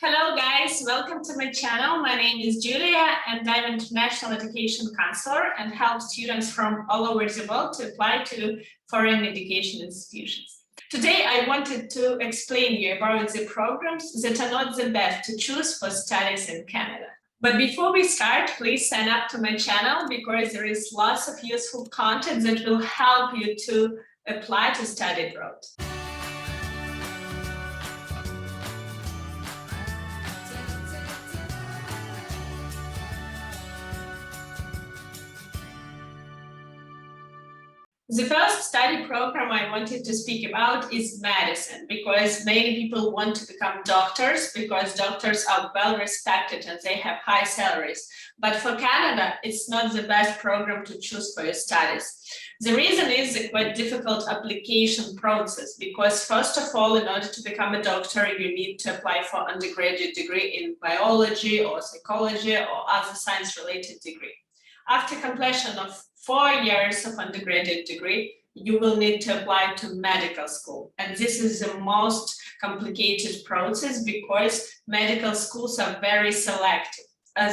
Hello guys, welcome to my channel. My name is Julia and I'm an international education counselor and help students from all over the world to apply to foreign education institutions. Today I wanted to explain you about the programs that are not the best to choose for studies in Canada. But before we start, please sign up to my channel because there is lots of useful content that will help you to apply to study abroad. The first study program I wanted to speak about is medicine, because many people want to become doctors because doctors are well respected and they have high salaries. But for Canada, it's not the best program to choose for your studies. The reason is a quite difficult application process, because first of all, in order to become a doctor, you need to apply for undergraduate degree in biology or psychology or other science-related degree. After completion of 4 years of undergraduate degree, you will need to apply to medical school. And this is the most complicated process because medical schools are very selective.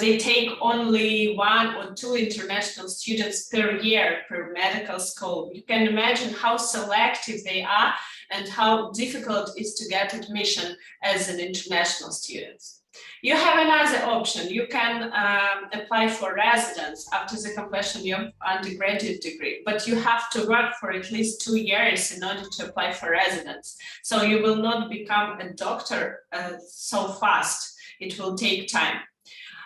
They take only 1 or 2 international students per year per medical school. You can imagine how selective they are and how difficult it is to get admission as an international student. You have another option. You can apply for residence after the completion of your undergraduate degree, but you have to work for at least 2 years in order to apply for residence. So you will not become a doctor so fast. It will take time.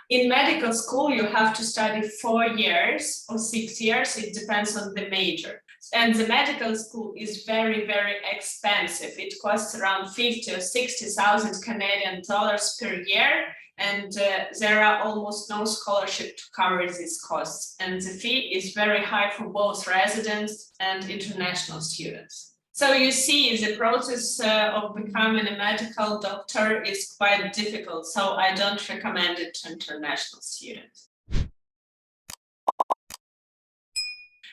In medical school, you have to study 4 years or 6 years. It depends on the major. And the medical school is very, very expensive. It costs around 50 or 60,000 Canadian dollars per year. And there are almost no scholarship to cover these costs. And the fee is very high for both residents and international students. So you see, the process of becoming a medical doctor is quite difficult. So I don't recommend it to international students.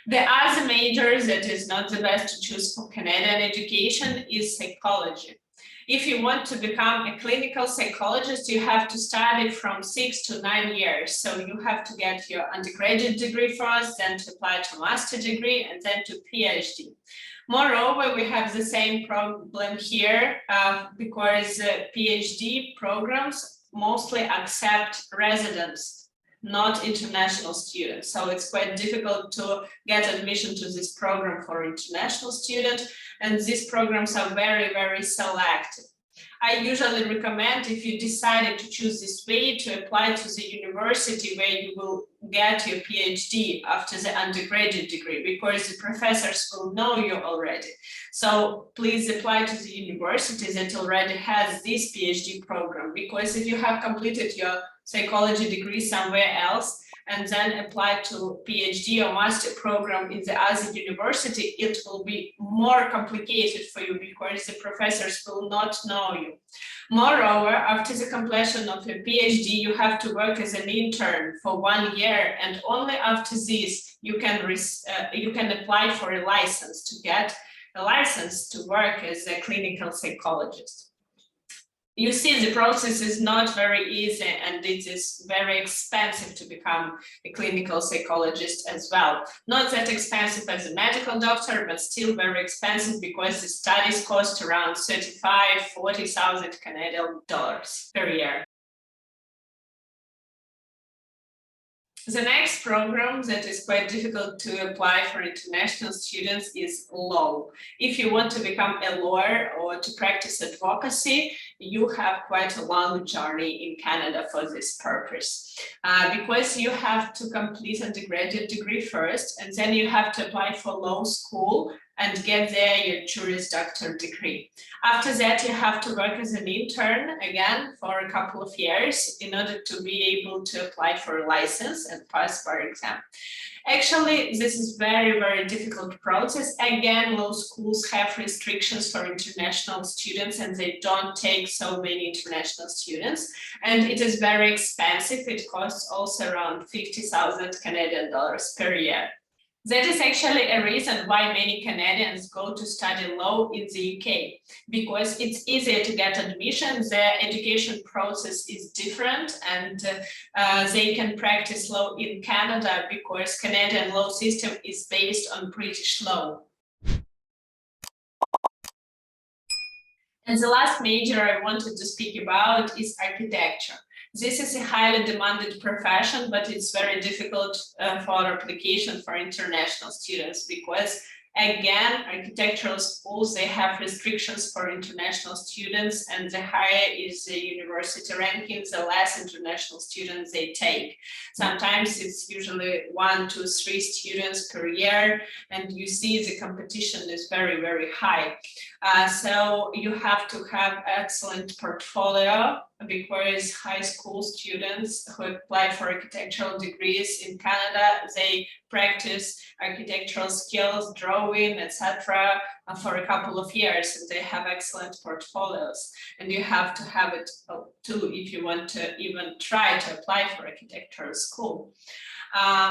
The other major that is not the best to choose for Canadian education is psychology. If you want to become a clinical psychologist, you have to study from 6 to 9 years. So you have to get your undergraduate degree first, then to apply to master degree, and then to PhD. Moreover, we have the same problem here because PhD programs mostly accept residents, not international students. So it's quite difficult to get admission to this program for international students. And these programs are very, very selective. I usually recommend, if you decided to choose this way, to apply to the university where you will get your PhD after the undergraduate degree, because the professors will know you already. So please apply to the university that already has this PhD program, because if you have completed your psychology degree somewhere else and then apply to PhD or master program in the other university, it will be more complicated for you because the professors will not know you. Moreover, after the completion of your PhD, you have to work as an intern for 1 year, and only after this you can apply for a license to get a license to work as a clinical psychologist. You see, the process is not very easy, and it is very expensive to become a clinical psychologist as well. Not that expensive as a medical doctor, but still very expensive because the studies cost around 35,000 to 40,000 Canadian dollars per year. The next program that is quite difficult to apply for international students is law. If you want to become a lawyer or to practice advocacy, you have quite a long journey in Canada for this purpose. Because you have to complete an undergraduate degree first, and then you have to apply for law school and get there your Juris Doctor degree. After that, you have to work as an intern again for a couple of years in order to be able to apply for a license and pass bar exam. Actually, this is very, very difficult process. Again, law schools have restrictions for international students and they don't take so many international students. And it is very expensive. It costs also around 50,000 Canadian dollars per year. That is actually a reason why many Canadians go to study law in the UK, because it's easier to get admission, the education process is different, and they can practice law in Canada because Canadian law system is based on British law. And the last major I wanted to speak about is architecture. This is a highly demanded profession, but it's very difficult for application for international students because, again, architectural schools, they have restrictions for international students, and the higher is the university ranking, the less international students they take. Sometimes it's usually 1, 2, 3 students per year, and you see the competition is very, very high. So you have to have excellent portfolio, because high school students who apply for architectural degrees in Canada, they practice architectural skills, drawing, etc. For a couple of years, and they have excellent portfolios. And you have to have it too if you want to even try to apply for architectural school.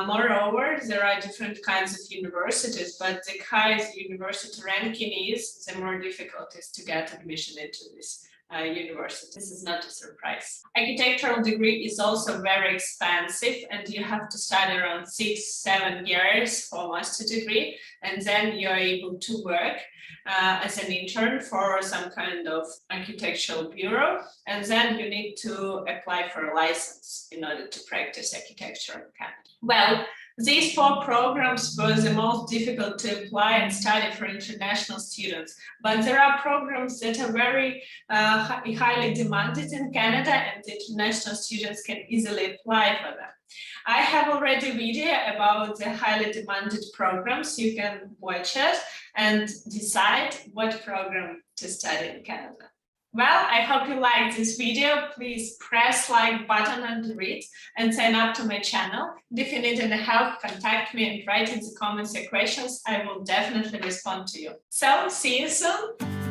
Moreover, there are different kinds of universities, but the higher the university ranking is, the more difficult it is to get admission into this university. This is not a surprise. Architectural degree is also very expensive, and you have to study around 6-7 years for master degree, and then you're able to work as an intern for some kind of architectural bureau, and then you need to apply for a license in order to practice architecture in Canada. Well, these 4 programs were the most difficult to apply and study for international students, but there are programs that are very highly demanded in Canada, and international students can easily apply for them. I have already a video about the highly demanded programs. You can watch it and decide what program to study in Canada. Well, I hope you liked this video. Please press like button under it and sign up to my channel. And if you need any help, contact me and write in the comments your questions. I will definitely respond to you. So, see you soon.